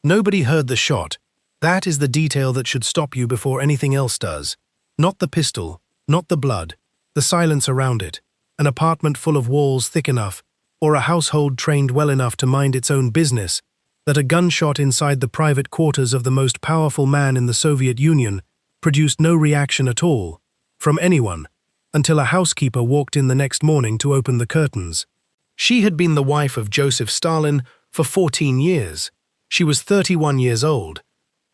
Nobody heard the shot. That is the detail that should stop you before anything else does. Not the pistol, not the blood, the silence around it, an apartment full of walls thick enough, or a household trained well enough to mind its own business, that a gunshot inside the private quarters of the most powerful man in the Soviet Union produced no reaction at all, from anyone, until a housekeeper walked in the next morning to open the curtains. She had been the wife of Joseph Stalin for 14 years. She was 31 years old,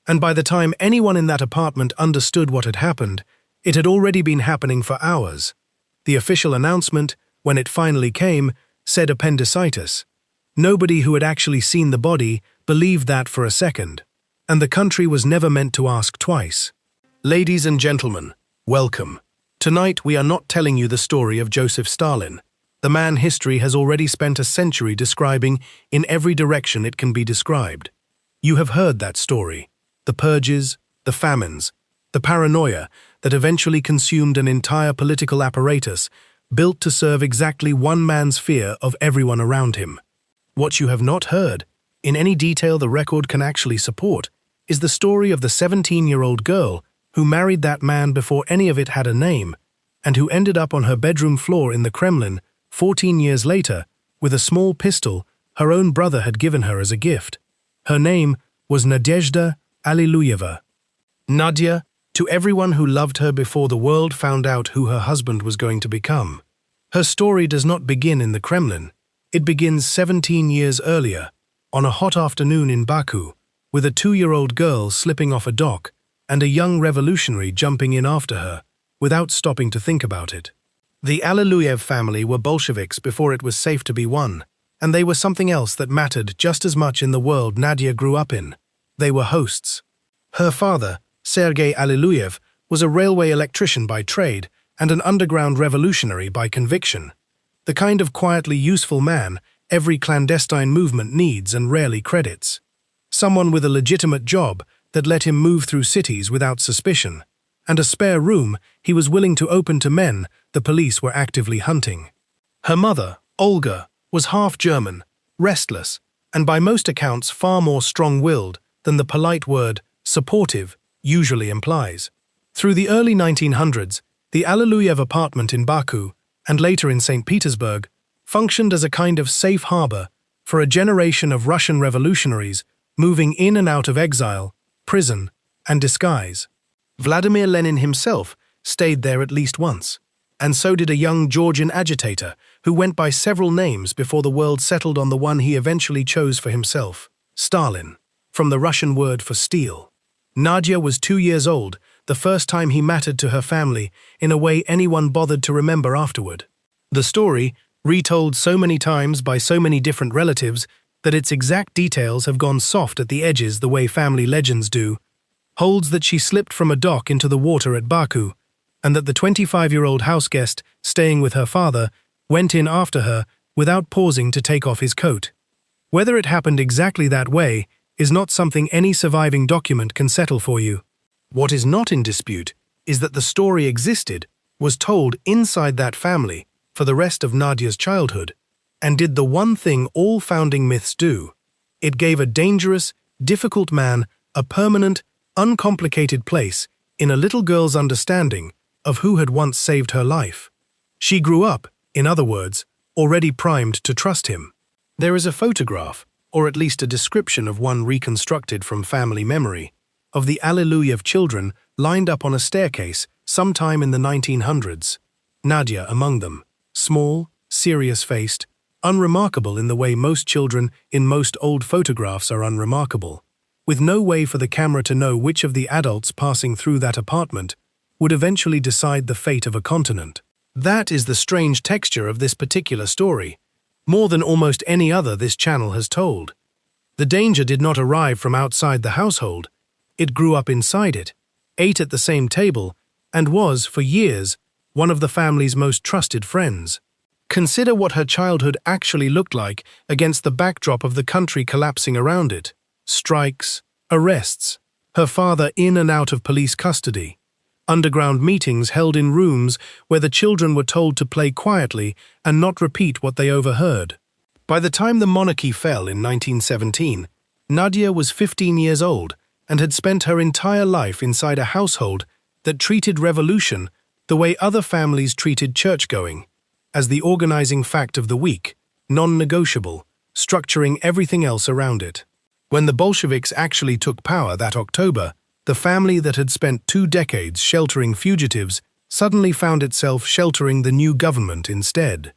and by the time anyone in that apartment understood what had happened, it had already been happening for hours. The official announcement, when it finally came, said appendicitis. Nobody who had actually seen the body believed that for a second, and the country was never meant to ask twice. Ladies and gentlemen, welcome. Tonight we are not telling you the story of Joseph Stalin, the man history has already spent a century describing in every direction it can be described. You have heard that story, the purges, the famines, the paranoia that eventually consumed an entire political apparatus built to serve exactly one man's fear of everyone around him. What you have not heard, in any detail the record can actually support, is the story of the 17-year-old girl who married that man before any of it had a name, and who ended up on her bedroom floor in the Kremlin 14 years later with a small pistol her own brother had given her as a gift. Her name was Nadezhda Alliluyeva. Nadia, to everyone who loved her before the world found out who her husband was going to become. Her story does not begin in the Kremlin. It begins 17 years earlier, on a hot afternoon in Baku, with a 2-year-old girl slipping off a dock and a young revolutionary jumping in after her, without stopping to think about it. The Alliluyev family were Bolsheviks before it was safe to be one, and they were something else that mattered just as much in the world Nadia grew up in. They were hosts. Her father, Sergei Alliluyev, was a railway electrician by trade and an underground revolutionary by conviction. The kind of quietly useful man every clandestine movement needs and rarely credits. Someone with a legitimate job that let him move through cities without suspicion, and a spare room he was willing to open to men the police were actively hunting. Her mother, Olga, was half German, restless, and by most accounts far more strong-willed than the polite word supportive usually implies. Through the early 1900s, the Alliluyev apartment in Baku, and later in St. Petersburg, functioned as a kind of safe harbor for a generation of Russian revolutionaries moving in and out of exile, prison, and disguise. Vladimir Lenin himself stayed there at least once, and so did a young Georgian agitator who went by several names before the world settled on the one he eventually chose for himself, Stalin, from the Russian word for steel. Nadia was 2 years old the first time he mattered to her family in a way anyone bothered to remember afterward. The story, retold so many times by so many different relatives that its exact details have gone soft at the edges the way family legends do, holds that she slipped from a dock into the water at Baku, and that the 25-year-old houseguest staying with her father went in after her without pausing to take off his coat. Whether it happened exactly that way is not something any surviving document can settle for you. What is not in dispute is that the story existed, was told inside that family for the rest of Nadia's childhood, and did the one thing all founding myths do. It gave a dangerous, difficult man a permanent, uncomplicated place in a little girl's understanding of who had once saved her life. She grew up, in other words, already primed to trust him. There is a photograph, or at least a description of one reconstructed from family memory, of the Alliluyev children lined up on a staircase sometime in the 1900s, Nadia among them, small, serious-faced, unremarkable in the way most children in most old photographs are unremarkable, with no way for the camera to know which of the adults passing through that apartment would eventually decide the fate of a continent. That is the strange texture of this particular story, more than almost any other this channel has told. The danger did not arrive from outside the household. It grew up inside it, ate at the same table, and was, for years, one of the family's most trusted friends. Consider what her childhood actually looked like against the backdrop of the country collapsing around it. Strikes, arrests, her father in and out of police custody, underground meetings held in rooms where the children were told to play quietly and not repeat what they overheard. By the time the monarchy fell in 1917, Nadia was 15 years old and had spent her entire life inside a household that treated revolution the way other families treated church-going, as the organizing fact of the week, non-negotiable, structuring everything else around it. When the Bolsheviks actually took power that October, the family that had spent 2 decades sheltering fugitives suddenly found itself sheltering the new government instead.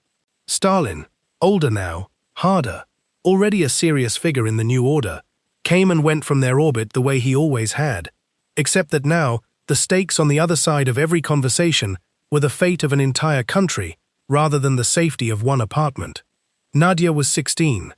Stalin, older now, harder, already a serious figure in the new order, came and went from their orbit the way he always had, except that now the stakes on the other side of every conversation were the fate of an entire country rather than the safety of one apartment. Nadia was 16.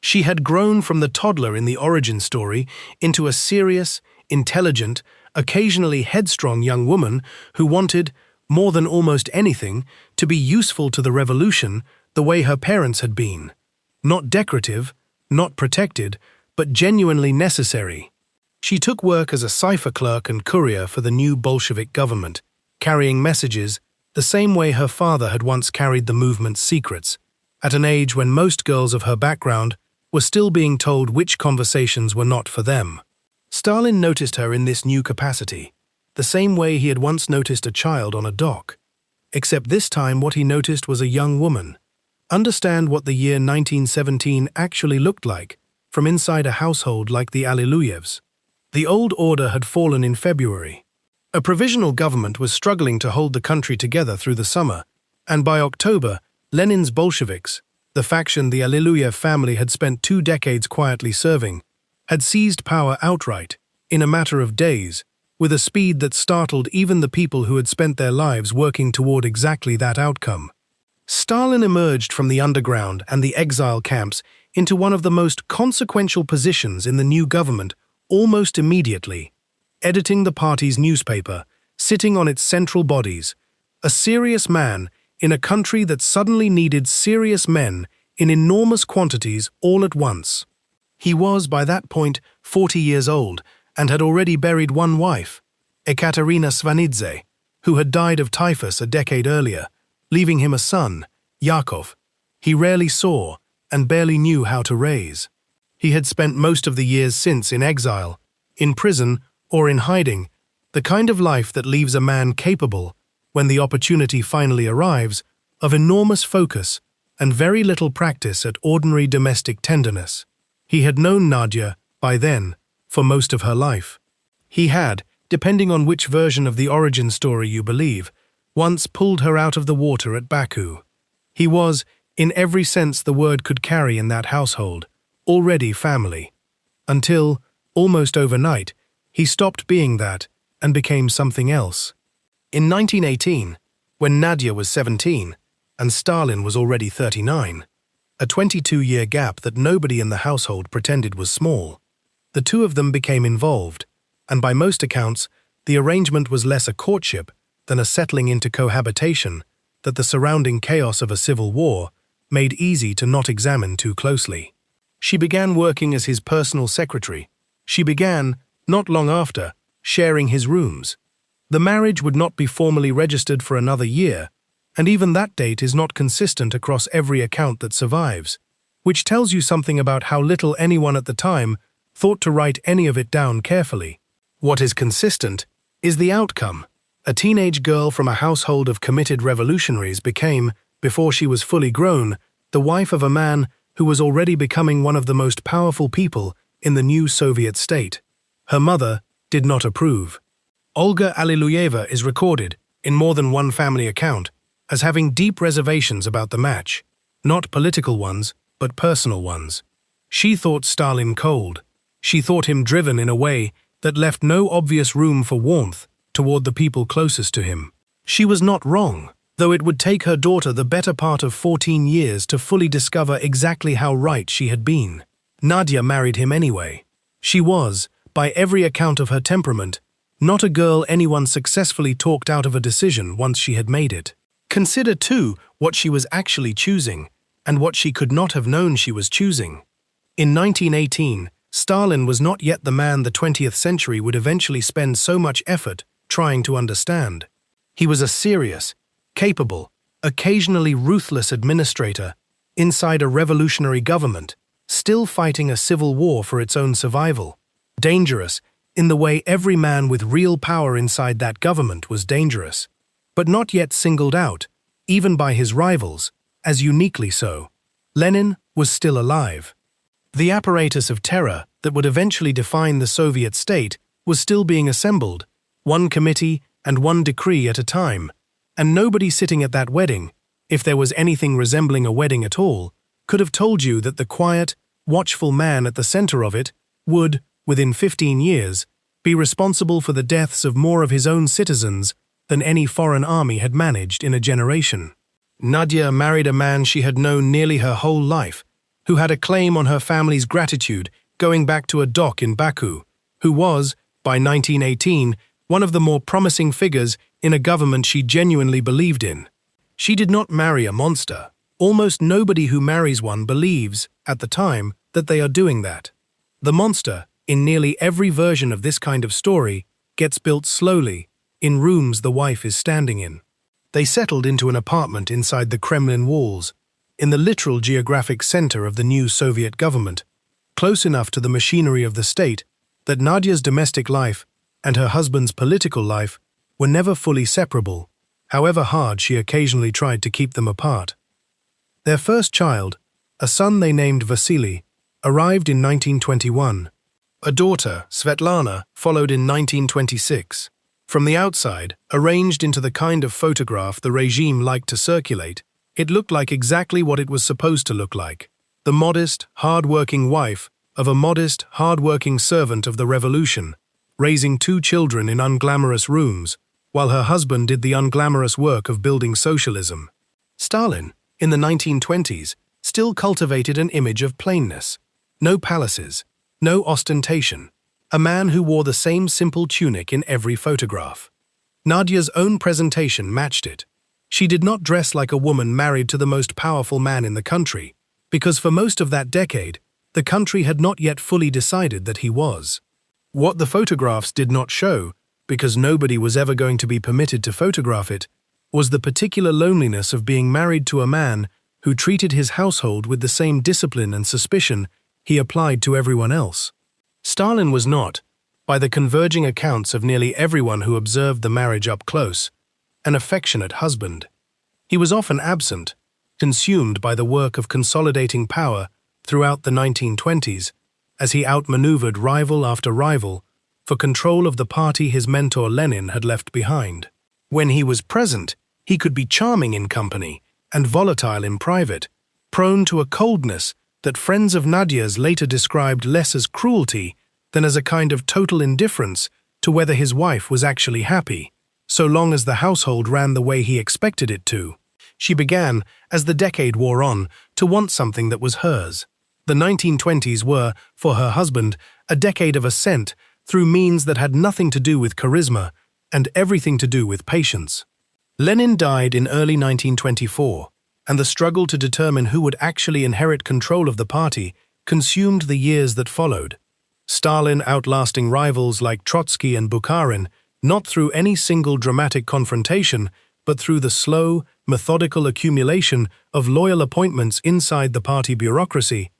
She had grown from the toddler in the origin story into a serious, intelligent, occasionally headstrong young woman who wanted, more than almost anything, to be useful to the revolution the way her parents had been. Not decorative, not protected, but genuinely necessary. She took work as a cipher clerk and courier for the new Bolshevik government, carrying messages the same way her father had once carried the movement's secrets, at an age when most girls of her background were still being told which conversations were not for them. Stalin noticed her in this new capacity, the same way he had once noticed a child on a dock. Except this time what he noticed was a young woman. Understand what the year 1917 actually looked like from inside a household like the Alliluyevs. The old order had fallen in February. A provisional government was struggling to hold the country together through the summer, and by October, Lenin's Bolsheviks, the faction the Alliluyev family had spent 2 decades quietly serving, had seized power outright, in a matter of days, with a speed that startled even the people who had spent their lives working toward exactly that outcome. Stalin emerged from the underground and the exile camps into one of the most consequential positions in the new government almost immediately, editing the party's newspaper, sitting on its central bodies, a serious man in a country that suddenly needed serious men in enormous quantities all at once. He was, by that point, 40 years old and had already buried one wife, Ekaterina Svanidze, who had died of typhus a decade earlier, leaving him a son, Yakov, he rarely saw and barely knew how to raise. He had spent most of the years since in exile, in prison, or in hiding, the kind of life that leaves a man capable, when the opportunity finally arrives, of enormous focus and very little practice at ordinary domestic tenderness. He had known Nadia, by then, for most of her life. He had, depending on which version of the origin story you believe, once pulled her out of the water at Baku. He was, in every sense the word could carry in that household, already family. Until, almost overnight, he stopped being that and became something else. In 1918, when Nadia was 17 and Stalin was already 39, a 22-year gap that nobody in the household pretended was small, the two of them became involved, and by most accounts, the arrangement was less a courtship than a settling into cohabitation that the surrounding chaos of a civil war made easy to not examine too closely. She began working as his personal secretary. She began, not long after, sharing his rooms. The marriage would not be formally registered for another year, and even that date is not consistent across every account that survives, which tells you something about how little anyone at the time thought to write any of it down carefully. What is consistent is the outcome. A teenage girl from a household of committed revolutionaries became, before she was fully grown, the wife of a man who was already becoming one of the most powerful people in the new Soviet state. Her mother did not approve. Olga Alliluyeva is recorded, in more than one family account, as having deep reservations about the match, not political ones, but personal ones. She thought Stalin cold. She thought him driven in a way that left no obvious room for warmth toward the people closest to him. She was not wrong, though it would take her daughter the better part of 14 years to fully discover exactly how right she had been. Nadia married him anyway. She was, by every account of her temperament, not a girl anyone successfully talked out of a decision once she had made it. Consider, too, what she was actually choosing, and what she could not have known she was choosing. In 1918, Stalin was not yet the man the 20th century would eventually spend so much effort trying to understand. He was a serious, capable, occasionally ruthless administrator inside a revolutionary government, still fighting a civil war for its own survival. Dangerous, in the way every man with real power inside that government was dangerous, but not yet singled out, even by his rivals, as uniquely so. Lenin was still alive. The apparatus of terror that would eventually define the Soviet state was still being assembled, one committee and one decree at a time, and nobody sitting at that wedding, if there was anything resembling a wedding at all, could have told you that the quiet, watchful man at the center of it would, within 15 years, be responsible for the deaths of more of his own citizens than any foreign army had managed in a generation. Nadia married a man she had known nearly her whole life, who had a claim on her family's gratitude going back to a dock in Baku, who was, by 1918, one of the more promising figures in a government she genuinely believed in. She did not marry a monster. Almost nobody who marries one believes, at the time, that they are doing that. The monster, in nearly every version of this kind of story, gets built slowly, in rooms the wife is standing in. They settled into an apartment inside the Kremlin walls, in the literal geographic center of the new Soviet government, close enough to the machinery of the state that Nadia's domestic life and her husband's political life were never fully separable, however hard she occasionally tried to keep them apart. Their first child, a son they named Vasily, arrived in 1921. A daughter, Svetlana, followed in 1926. From the outside, arranged into the kind of photograph the regime liked to circulate, it looked like exactly what it was supposed to look like: the modest, hard-working wife of a modest, hard-working servant of the revolution, raising 2 children in unglamorous rooms, while her husband did the unglamorous work of building socialism. Stalin, in the 1920s, still cultivated an image of plainness. No palaces, no ostentation. A man who wore the same simple tunic in every photograph. Nadia's own presentation matched it. She did not dress like a woman married to the most powerful man in the country, because for most of that decade, the country had not yet fully decided that he was. What the photographs did not show, because nobody was ever going to be permitted to photograph it, was the particular loneliness of being married to a man who treated his household with the same discipline and suspicion he applied to everyone else. Stalin was not, by the converging accounts of nearly everyone who observed the marriage up close, an affectionate husband. He was often absent, consumed by the work of consolidating power throughout the 1920s, as he outmaneuvered rival after rival for control of the party his mentor Lenin had left behind. When he was present, he could be charming in company and volatile in private, prone to a coldness that friends of Nadia's later described less as cruelty than as a kind of total indifference to whether his wife was actually happy, so long as the household ran the way he expected it to. She began, as the decade wore on, to want something that was hers. The 1920s were, for her husband, a decade of ascent through means that had nothing to do with charisma and everything to do with patience. Lenin died in early 1924, and the struggle to determine who would actually inherit control of the party consumed the years that followed. Stalin outlasting rivals like Trotsky and Bukharin, not through any single dramatic confrontation, but through the slow, methodical accumulation of loyal appointments inside the party bureaucracy.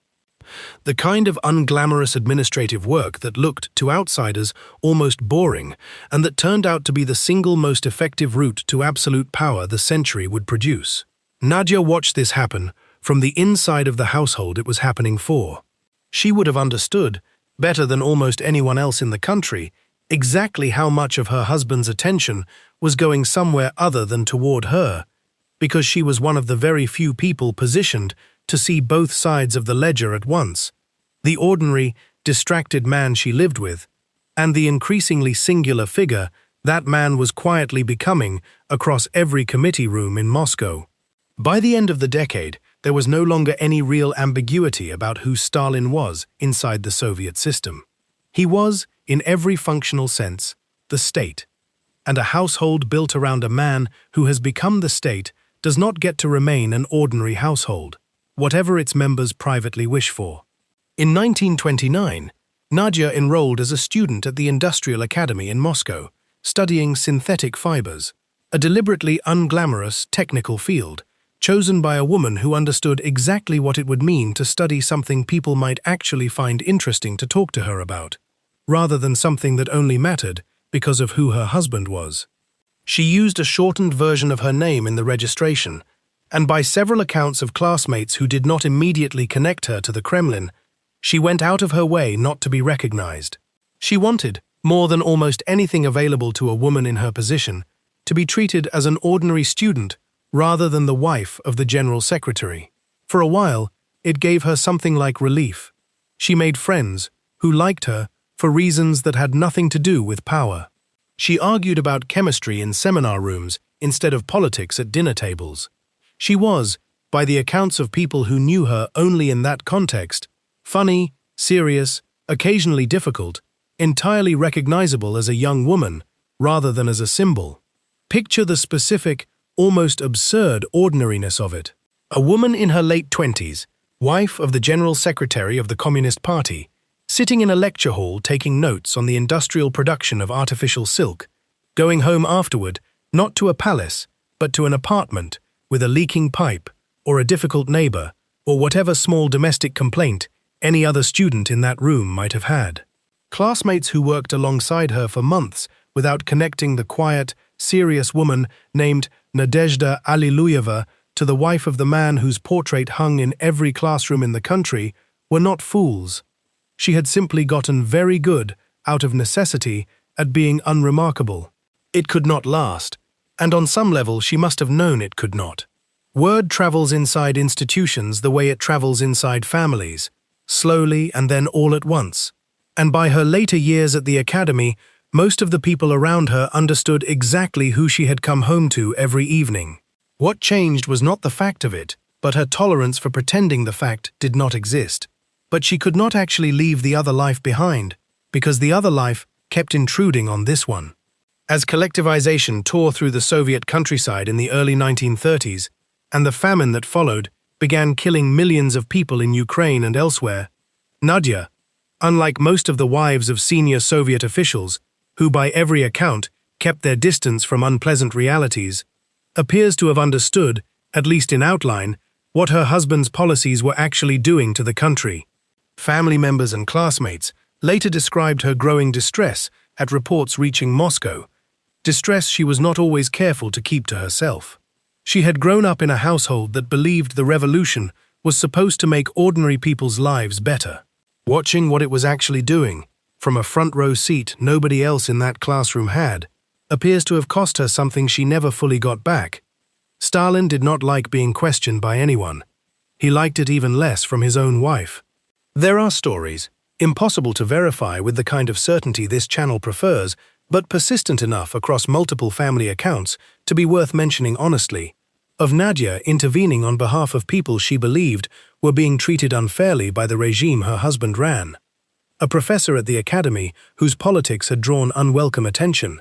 The kind of unglamorous administrative work that looked, to outsiders, almost boring, and that turned out to be the single most effective route to absolute power the century would produce. Nadia watched this happen from the inside of the household it was happening for. She would have understood, better than almost anyone else in the country, exactly how much of her husband's attention was going somewhere other than toward her, because she was one of the very few people positioned to see both sides of the ledger at once: the ordinary, distracted man she lived with, and the increasingly singular figure that man was quietly becoming across every committee room in Moscow. By the end of the decade, there was no longer any real ambiguity about who Stalin was inside the Soviet system. He was, in every functional sense, the state, and a household built around a man who has become the state does not get to remain an ordinary household, whatever its members privately wish for. In 1929, Nadia enrolled as a student at the Industrial Academy in Moscow, studying synthetic fibers, a deliberately unglamorous technical field chosen by a woman who understood exactly what it would mean to study something people might actually find interesting to talk to her about, rather than something that only mattered because of who her husband was. She used a shortened version of her name in the registration, and by several accounts of classmates who did not immediately connect her to the Kremlin, she went out of her way not to be recognized. She wanted, more than almost anything available to a woman in her position, to be treated as an ordinary student rather than the wife of the General Secretary. For a while, it gave her something like relief. She made friends who liked her for reasons that had nothing to do with power. She argued about chemistry in seminar rooms instead of politics at dinner tables. She was, by the accounts of people who knew her only in that context, funny, serious, occasionally difficult, entirely recognizable as a young woman rather than as a symbol. Picture the specific, almost absurd ordinariness of it. A woman in her late 20s, wife of the General Secretary of the Communist Party, sitting in a lecture hall taking notes on the industrial production of artificial silk, going home afterward not to a palace, but to an apartment with a leaking pipe, or a difficult neighbor, or whatever small domestic complaint any other student in that room might have had. Classmates who worked alongside her for months without connecting the quiet, serious woman named Nadezhda Alliluyeva to the wife of the man whose portrait hung in every classroom in the country were not fools. She had simply gotten very good, out of necessity, at being unremarkable. It could not last, and on some level she must have known it could not. Word travels inside institutions the way it travels inside families, slowly and then all at once. And by her later years at the academy, most of the people around her understood exactly who she had come home to every evening. What changed was not the fact of it, but her tolerance for pretending the fact did not exist. But she could not actually leave the other life behind, because the other life kept intruding on this one. As collectivization tore through the Soviet countryside in the early 1930s, and the famine that followed began killing millions of people in Ukraine and elsewhere, Nadia, unlike most of the wives of senior Soviet officials, who by every account kept their distance from unpleasant realities, appears to have understood, at least in outline, what her husband's policies were actually doing to the country. Family members and classmates later described her growing distress at reports reaching Moscow, distress she was not always careful to keep to herself. She had grown up in a household that believed the revolution was supposed to make ordinary people's lives better. Watching what it was actually doing, from a front-row seat nobody else in that classroom had, appears to have cost her something she never fully got back. Stalin did not like being questioned by anyone. He liked it even less from his own wife. There are stories, impossible to verify with the kind of certainty this channel prefers, but persistent enough across multiple family accounts to be worth mentioning honestly, of Nadia intervening on behalf of people she believed were being treated unfairly by the regime her husband ran. A professor at the academy whose politics had drawn unwelcome attention.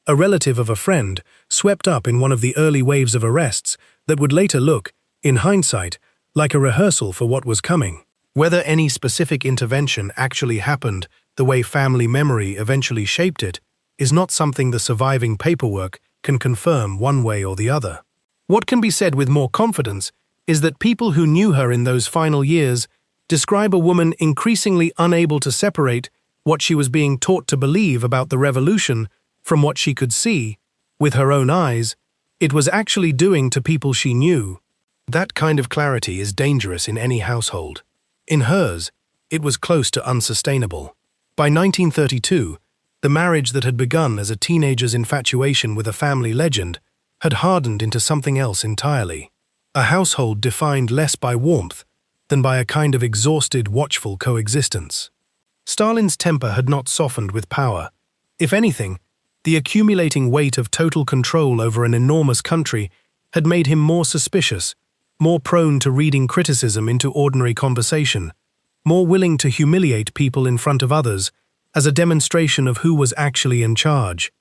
A relative of a friend swept up in one of the early waves of arrests that would later look, in hindsight, like a rehearsal for what was coming. Whether any specific intervention actually happened the way family memory eventually shaped it is not something the surviving paperwork can confirm one way or the other. What can be said with more confidence is that people who knew her in those final years describe a woman increasingly unable to separate what she was being taught to believe about the revolution from what she could see, with her own eyes, it was actually doing to people she knew. That kind of clarity is dangerous in any household. In hers, it was close to unsustainable. By 1932, the marriage that had begun as a teenager's infatuation with a family legend had hardened into something else entirely. A household defined less by warmth than by a kind of exhausted, watchful coexistence. Stalin's temper had not softened with power. If anything, the accumulating weight of total control over an enormous country had made him more suspicious, more prone to reading criticism into ordinary conversation, more willing to humiliate people in front of others as a demonstration of who was actually in charge.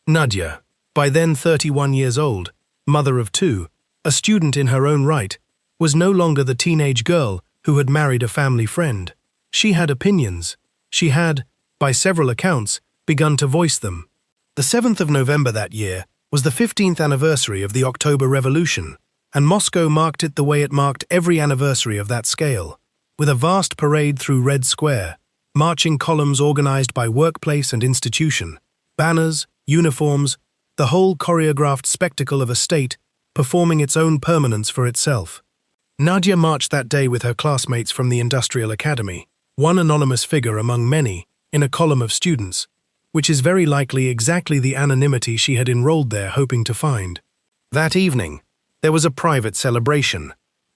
Nadia, by then 31 years old, mother of two, a student in her own right, was no longer the teenage girl who had married a family friend. She had opinions. She had, by several accounts, begun to voice them. The 7th of November that year was the 15th anniversary of the October Revolution, and Moscow marked it the way it marked every anniversary of that scale, with a vast parade through Red Square, marching columns organized by workplace and institution, banners, uniforms, the whole choreographed spectacle of a state performing its own permanence for itself. Nadia marched that day with her classmates from the Industrial Academy, one anonymous figure among many, in a column of students, which is very likely exactly the anonymity she had enrolled there hoping to find. That evening, there was a private celebration,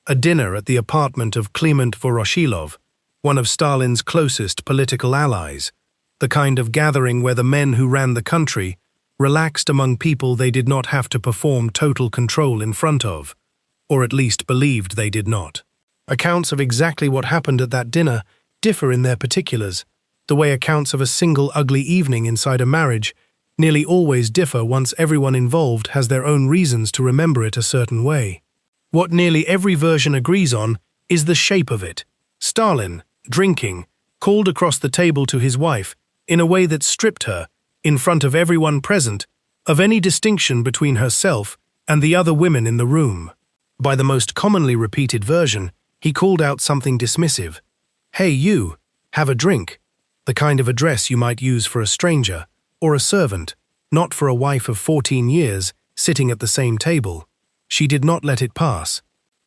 a dinner at the apartment of Kliment Voroshilov, one of Stalin's closest political allies, the kind of gathering where the men who ran the country relaxed among people they did not have to perform total control in front of, or at least believed they did not. Accounts of exactly what happened at that dinner differ in their particulars, the way accounts of a single ugly evening inside a marriage nearly always differ once everyone involved has their own reasons to remember it a certain way. What nearly every version agrees on is the shape of it. Stalin, drinking, called across the table to his wife in a way that stripped her, in front of everyone present, of any distinction between herself and the other women in the room. By the most commonly repeated version, he called out something dismissive. "Hey you, have a drink," the kind of address you might use for a stranger or a servant, not for a wife of 14 years sitting at the same table. She did not let it pass.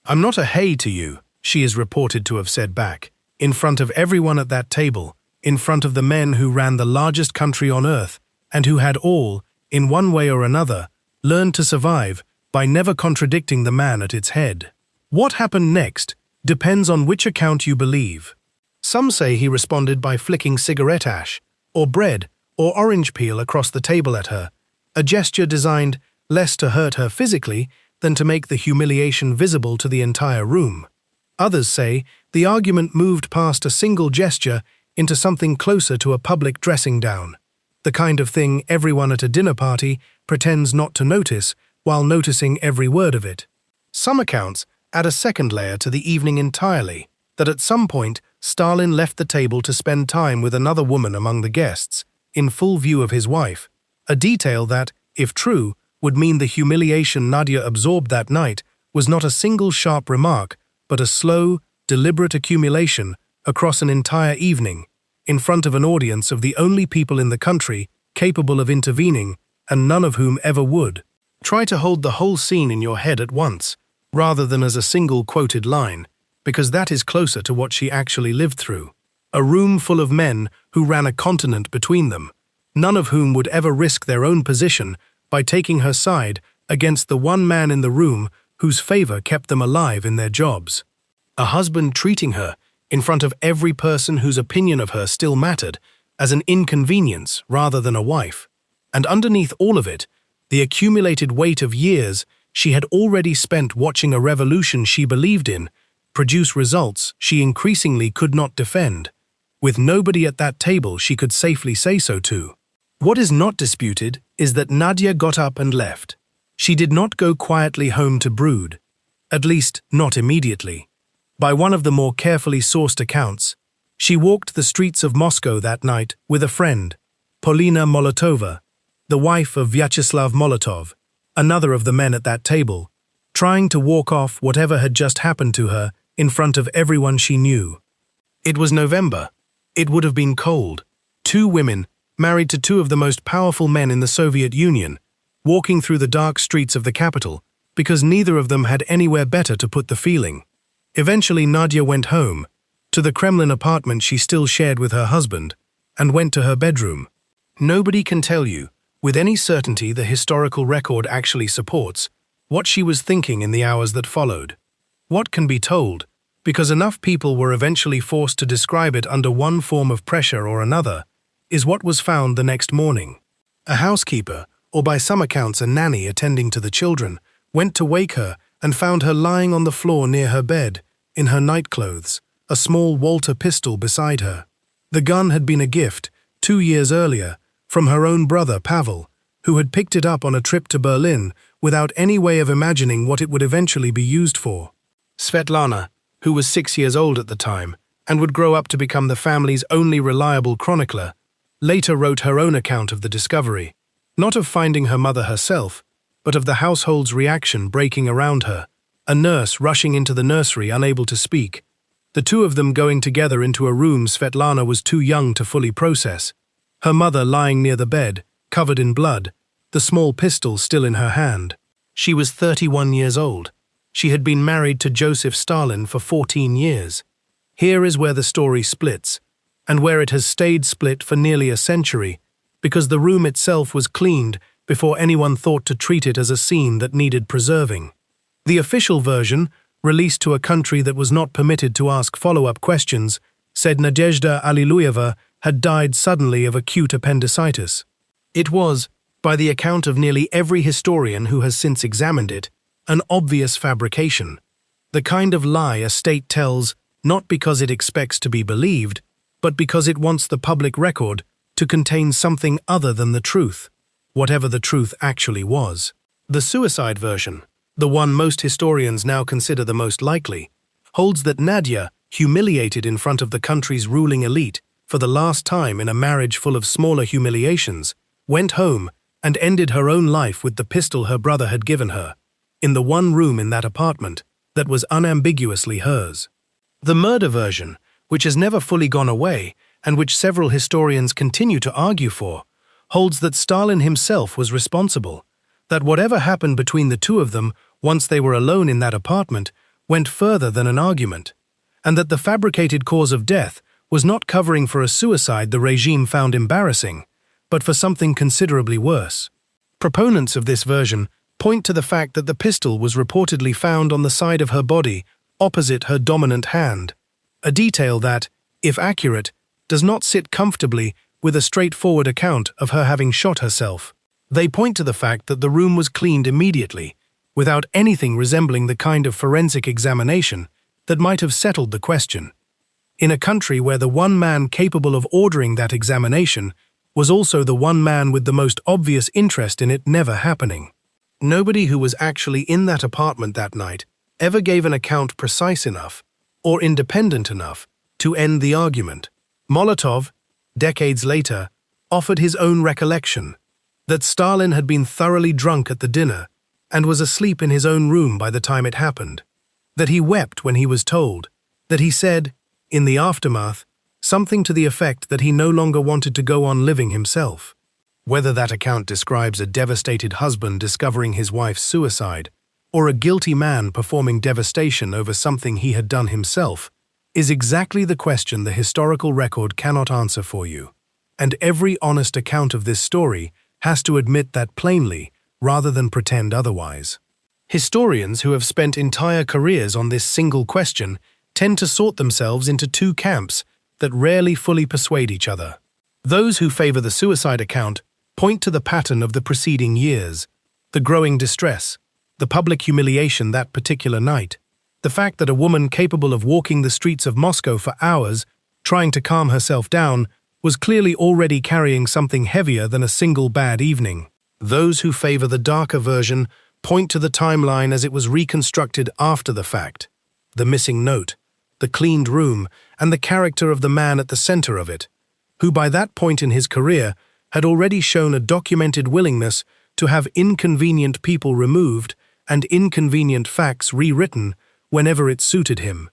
"I'm not a hey to you," she is reported to have said back, in front of everyone at that table, in front of the men who ran the largest country on earth and who had all, in one way or another, learned to survive by never contradicting the man at its head. What happened next depends on which account you believe. Some say he responded by flicking cigarette ash, or bread, or orange peel across the table at her, a gesture designed less to hurt her physically than to make the humiliation visible to the entire room. Others say the argument moved past a single gesture into something closer to a public dressing down, the kind of thing everyone at a dinner party pretends not to notice while noticing every word of it. Some accounts add a second layer to the evening entirely, that at some point Stalin left the table to spend time with another woman among the guests, in full view of his wife, a detail that, if true, would mean the humiliation Nadia absorbed that night was not a single sharp remark, but a slow, deliberate accumulation across an entire evening, in front of an audience of the only people in the country capable of intervening, and none of whom ever would. Try to hold the whole scene in your head at once, rather than as a single quoted line, because that is closer to what she actually lived through. A room full of men who ran a continent between them, none of whom would ever risk their own position by taking her side against the one man in the room whose favor kept them alive in their jobs. A husband treating her, in front of every person whose opinion of her still mattered, as an inconvenience rather than a wife. And underneath all of it, the accumulated weight of years she had already spent watching a revolution she believed in produce results she increasingly could not defend, with nobody at that table she could safely say so to. What is not disputed is that Nadia got up and left. She did not go quietly home to brood, at least not immediately. By one of the more carefully sourced accounts, she walked the streets of Moscow that night with a friend, Polina Molotova, the wife of Vyacheslav Molotov, another of the men at that table, trying to walk off whatever had just happened to her in front of everyone she knew. It was November. It would have been cold. Two women, married to two of the most powerful men in the Soviet Union, walking through the dark streets of the capital because neither of them had anywhere better to put the feeling. Eventually Nadia went home, to the Kremlin apartment she still shared with her husband, and went to her bedroom. Nobody can tell you, with any certainty the historical record actually supports, what she was thinking in the hours that followed. What can be told, because enough people were eventually forced to describe it under one form of pressure or another, is what was found the next morning. A housekeeper, or by some accounts a nanny attending to the children, went to wake her and found her lying on the floor near her bed, in her nightclothes, a small Walter pistol beside her. The gun had been a gift, 2 years earlier, from her own brother Pavel, who had picked it up on a trip to Berlin without any way of imagining what it would eventually be used for. Svetlana, who was 6 years old at the time, and would grow up to become the family's only reliable chronicler, later wrote her own account of the discovery, not of finding her mother herself, but of the household's reaction breaking around her, a nurse rushing into the nursery unable to speak, the two of them going together into a room Svetlana was too young to fully process, her mother lying near the bed, covered in blood, the small pistol still in her hand. She was 31 years old. She had been married to Joseph Stalin for 14 years. Here is where the story splits, and where it has stayed split for nearly a century, because the room itself was cleaned before anyone thought to treat it as a scene that needed preserving. The official version, released to a country that was not permitted to ask follow-up questions, said Nadezhda Alliluyeva had died suddenly of acute appendicitis. It was, by the account of nearly every historian who has since examined it, an obvious fabrication, the kind of lie a state tells not because it expects to be believed, but because it wants the public record to contain something other than the truth, whatever the truth actually was. The suicide version, the one most historians now consider the most likely, holds that Nadia, humiliated in front of the country's ruling elite for the last time in a marriage full of smaller humiliations, went home and ended her own life with the pistol her brother had given her, in the one room in that apartment that was unambiguously hers. The murder version, which has never fully gone away and which several historians continue to argue for, holds that Stalin himself was responsible, that whatever happened between the two of them once they were alone in that apartment went further than an argument, and that the fabricated cause of death was not covering for a suicide the regime found embarrassing, but for something considerably worse. Proponents of this version point to the fact that the pistol was reportedly found on the side of her body, opposite her dominant hand, a detail that, if accurate, does not sit comfortably with a straightforward account of her having shot herself. They point to the fact that the room was cleaned immediately, without anything resembling the kind of forensic examination that might have settled the question, in a country where the one man capable of ordering that examination was also the one man with the most obvious interest in it never happening. Nobody who was actually in that apartment that night ever gave an account precise enough or independent enough to end the argument. Molotov, decades later, offered his own recollection, that Stalin had been thoroughly drunk at the dinner and was asleep in his own room by the time it happened, that he wept when he was told, that he said, in the aftermath, something to the effect that he no longer wanted to go on living himself. Whether that account describes a devastated husband discovering his wife's suicide, or a guilty man performing devastation over something he had done himself, is exactly the question the historical record cannot answer for you. And every honest account of this story has to admit that plainly, rather than pretend otherwise. Historians who have spent entire careers on this single question tend to sort themselves into two camps that rarely fully persuade each other. Those who favor the suicide account point to the pattern of the preceding years, the growing distress, the public humiliation that particular night, the fact that a woman capable of walking the streets of Moscow for hours, trying to calm herself down, was clearly already carrying something heavier than a single bad evening. Those who favor the darker version point to the timeline as it was reconstructed after the fact, the missing note, the cleaned room, and the character of the man at the center of it, who by that point in his career had already shown a documented willingness to have inconvenient people removed and inconvenient facts rewritten whenever it suited him.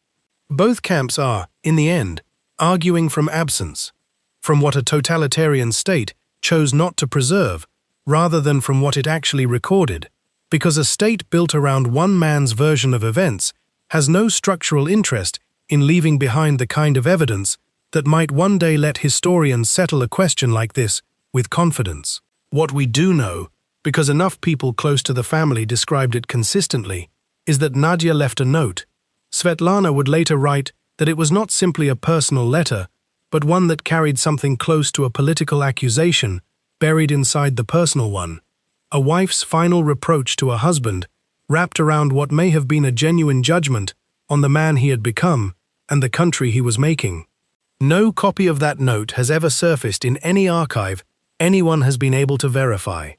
Both camps are, in the end, arguing from absence, from what a totalitarian state chose not to preserve, rather than from what it actually recorded, because a state built around one man's version of events has no structural interest in leaving behind the kind of evidence that might one day let historians settle a question like this with confidence. What we do know, because enough people close to the family described it consistently, is that Nadia left a note. Svetlana would later write that it was not simply a personal letter, but one that carried something close to a political accusation buried inside the personal one, a wife's final reproach to a husband, wrapped around what may have been a genuine judgment on the man he had become and the country he was making. No copy of that note has ever surfaced in any archive anyone has been able to verify.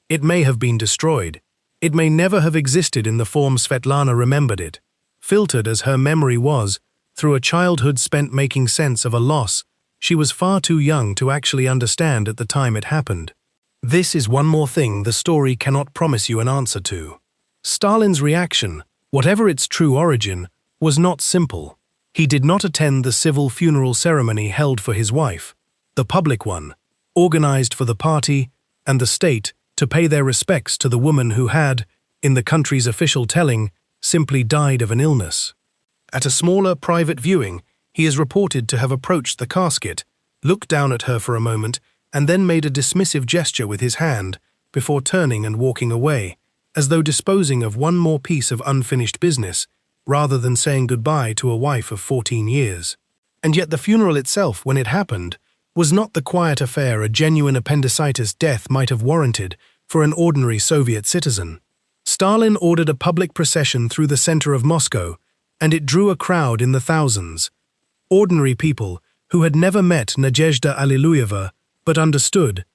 It may have been destroyed. It may never have existed in the form Svetlana remembered it, filtered as her memory was through a childhood spent making sense of a loss she was far too young to actually understand at the time it happened. This is one more thing the story cannot promise you an answer to. Stalin's reaction whatever its true origin, was not simple. He did not attend the civil funeral ceremony held for his wife, the public one, organized for the party and the state to pay their respects to the woman who had, in the country's official telling, simply died of an illness. At a smaller private viewing, he is reported to have approached the casket, looked down at her for a moment, and then made a dismissive gesture with his hand before turning and walking away, as though disposing of one more piece of unfinished business, rather than saying goodbye to a wife of 14 years. And yet the funeral itself, when it happened, was not the quiet affair a genuine appendicitis death might have warranted for an ordinary Soviet citizen. Stalin ordered a public procession through the center of Moscow, and it drew a crowd in the thousands. Ordinary people who had never met Nadezhda Alliluyeva but understood,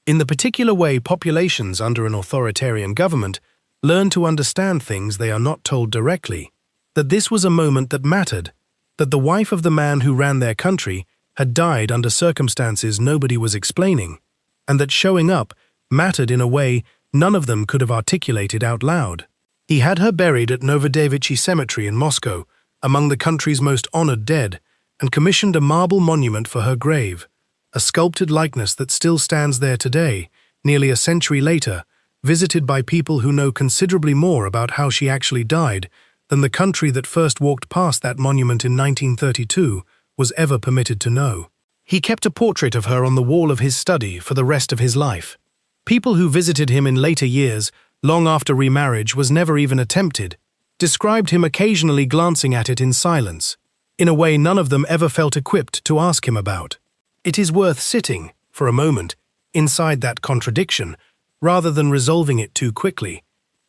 in the particular way populations under an authoritarian government learn to understand things they are not told directly, that this was a moment that mattered, that the wife of the man who ran their country had died under circumstances nobody was explaining, and that showing up mattered in a way none of them could have articulated out loud. He had her buried at Novodevichy Cemetery in Moscow, among the country's most honored dead, and commissioned a marble monument for her grave, a sculpted likeness that still stands there today, nearly a century later, visited by people who know considerably more about how she actually died than the country that first walked past that monument in 1932 was ever permitted to know. He kept a portrait of her on the wall of his study for the rest of his life. People who visited him in later years, long after remarriage was never even attempted, described him occasionally glancing at it in silence, in a way none of them ever felt equipped to ask him about. It is worth sitting, for a moment, inside that contradiction, rather than resolving it too quickly,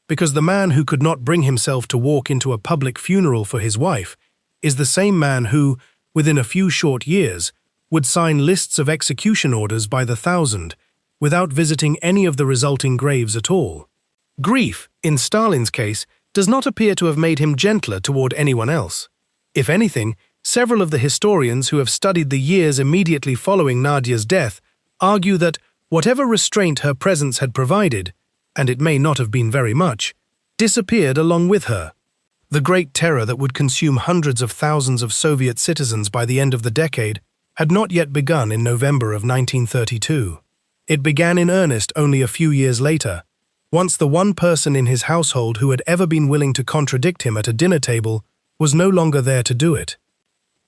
because the man who could not bring himself to walk into a public funeral for his wife is the same man who, within a few short years, would sign lists of execution orders by the thousand, without visiting any of the resulting graves at all. Grief, in Stalin's case, does not appear to have made him gentler toward anyone else. If anything, several of the historians who have studied the years immediately following Nadia's death argue that whatever restraint her presence had provided, and it may not have been very much, disappeared along with her. The Great Terror that would consume hundreds of thousands of Soviet citizens by the end of the decade had not yet begun in November of 1932. It began in earnest only a few years later, once the one person in his household who had ever been willing to contradict him at a dinner table was no longer there to do it.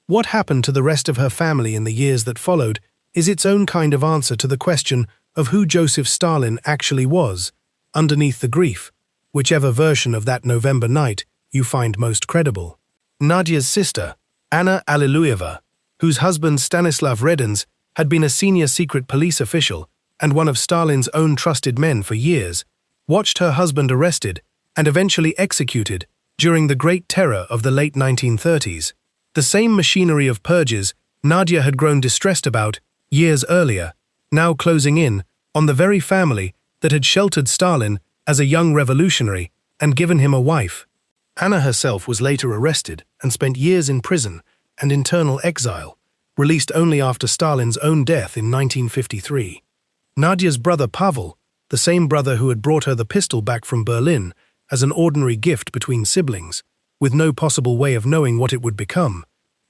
What happened to the rest of her family in the years that followed is its own kind of answer to the question of who Joseph Stalin actually was, underneath the grief, whichever version of that November night you find most credible. Nadia's sister, Anna Alliluyeva, whose husband Stanislav Redens had been a senior secret police official and one of Stalin's own trusted men for years, watched her husband arrested and eventually executed during the Great Terror of the late 1930s. The same machinery of purges Nadia had grown distressed about years earlier, now closing in on the very family that had sheltered Stalin as a young revolutionary and given him a wife. Anna herself was later arrested and spent years in prison and internal exile, released only after Stalin's own death in 1953. Nadia's brother Pavel, the same brother who had brought her the pistol back from Berlin as an ordinary gift between siblings, with no possible way of knowing what it would become,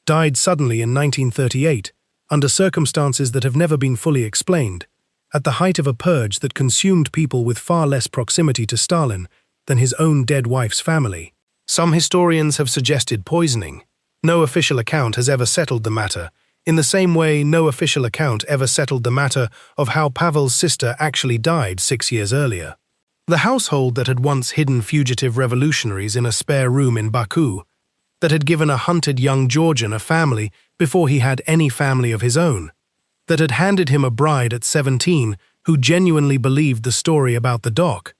died suddenly in 1938 under circumstances that have never been fully explained, at the height of a purge that consumed people with far less proximity to Stalin than his own dead wife's family. Some historians have suggested poisoning. No official account has ever settled the matter, in the same way no official account ever settled the matter of how Pavel's sister actually died 6 years earlier. The household that had once hidden fugitive revolutionaries in a spare room in Baku, that had given a hunted young Georgian a family before he had any family of his own, that had handed him a bride at 17 who genuinely believed the story about the doc,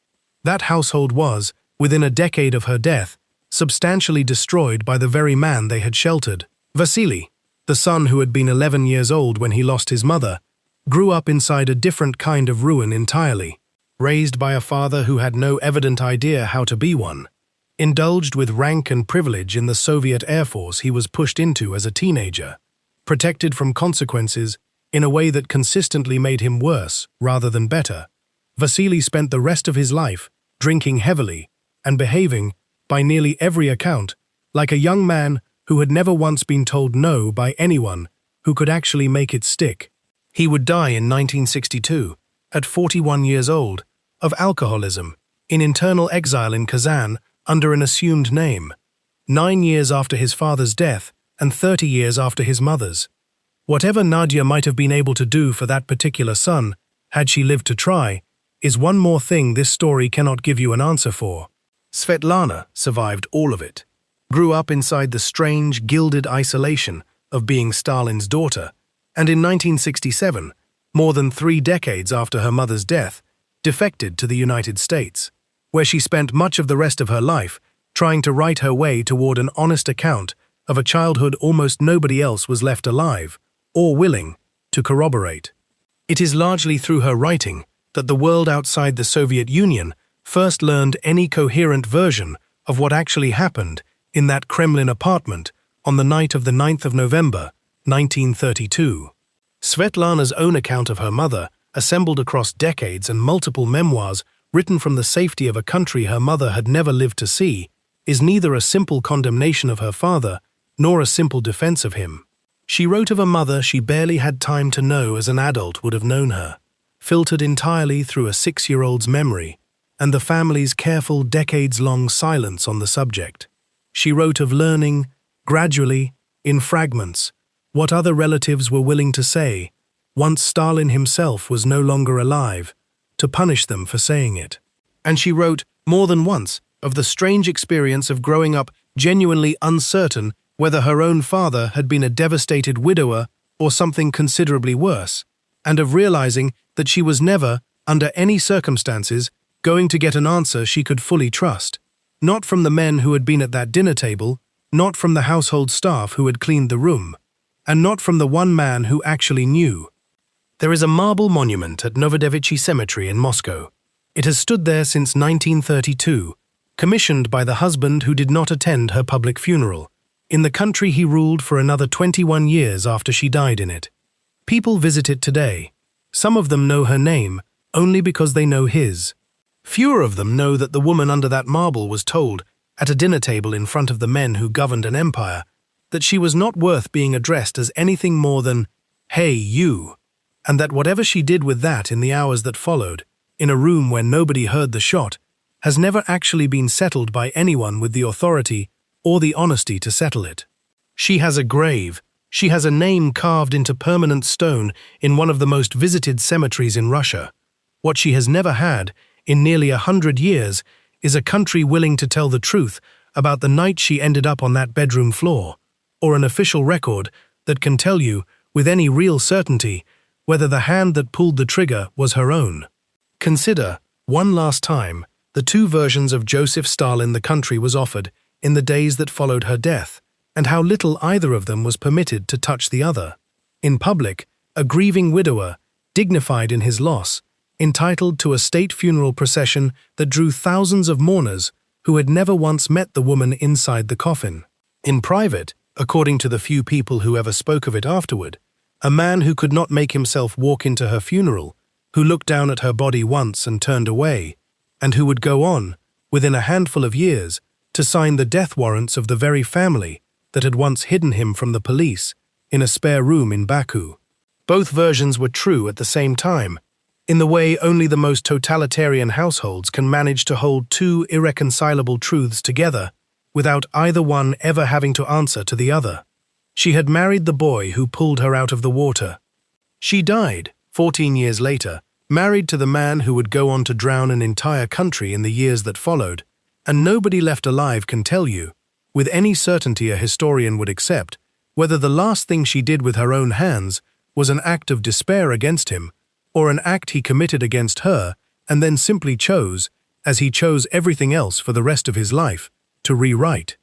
that household was, within a decade of her death, substantially destroyed by the very man they had sheltered. Vasily, the son who had been 11 years old when he lost his mother, grew up inside a different kind of ruin entirely. Raised by a father who had no evident idea how to be one, indulged with rank and privilege in the Soviet Air Force he was pushed into as a teenager, protected from consequences in a way that consistently made him worse rather than better, Vasily spent the rest of his life drinking heavily and behaving by nearly every account, like a young man who had never once been told no by anyone who could actually make it stick. He would die in 1962, at 41 years old, of alcoholism, in internal exile in Kazan under an assumed name, 9 years after his father's death and 30 years after his mother's. Whatever Nadia might have been able to do for that particular son, had she lived to try, is one more thing this story cannot give you an answer for. Svetlana survived all of it, grew up inside the strange, gilded isolation of being Stalin's daughter, and in 1967, more than 3 decades after her mother's death, defected to the United States, where she spent much of the rest of her life trying to write her way toward an honest account of a childhood almost nobody else was left alive, or willing, to corroborate. It is largely through her writing that the world outside the Soviet Union first learned any coherent version of what actually happened in that Kremlin apartment on the night of the 9th of November, 1932. Svetlana's own account of her mother, assembled across decades and multiple memoirs written from the safety of a country her mother had never lived to see, is neither a simple condemnation of her father nor a simple defense of him. She wrote of a mother she barely had time to know as an adult would have known her, filtered entirely through a 6-year-old's memory, and the family's careful decades-long silence on the subject. She wrote of learning, gradually, in fragments, what other relatives were willing to say, once Stalin himself was no longer alive, to punish them for saying it. And she wrote, more than once, of the strange experience of growing up genuinely uncertain whether her own father had been a devastated widower or something considerably worse, and of realizing that she was never, under any circumstances, going to get an answer she could fully trust. Not from the men who had been at that dinner table, not from the household staff who had cleaned the room, and not from the one man who actually knew. There is a marble monument at Novodevichy Cemetery in Moscow. It has stood there since 1932, commissioned by the husband who did not attend her public funeral, in the country he ruled for another 21 years after she died in it. People visit it today. Some of them know her name only because they know his. Fewer of them know that the woman under that marble was told, at a dinner table in front of the men who governed an empire, that she was not worth being addressed as anything more than, "Hey, you," and that whatever she did with that in the hours that followed, in a room where nobody heard the shot, has never actually been settled by anyone with the authority or the honesty to settle it. She has a grave. She has a name carved into permanent stone in one of the most visited cemeteries in Russia. What she has never had, in nearly 100 years, is a country willing to tell the truth about the night she ended up on that bedroom floor, or an official record that can tell you, with any real certainty, whether the hand that pulled the trigger was her own. Consider, one last time, the 2 versions of Joseph Stalin the country was offered in the days that followed her death, and how little either of them was permitted to touch the other. In public, a grieving widower, dignified in his loss, entitled to a state funeral procession that drew thousands of mourners who had never once met the woman inside the coffin. In private, according to the few people who ever spoke of it afterward, a man who could not make himself walk into her funeral, who looked down at her body once and turned away, and who would go on, within a handful of years, to sign the death warrants of the very family that had once hidden him from the police in a spare room in Baku. Both versions were true at the same time, in the way only the most totalitarian households can manage to hold 2 irreconcilable truths together without either one ever having to answer to the other. She had married the boy who pulled her out of the water. She died, 14 years later, married to the man who would go on to drown an entire country in the years that followed, and nobody left alive can tell you, with any certainty a historian would accept, whether the last thing she did with her own hands was an act of despair against him, or an act he committed against her and then simply chose, as he chose everything else for the rest of his life, to rewrite.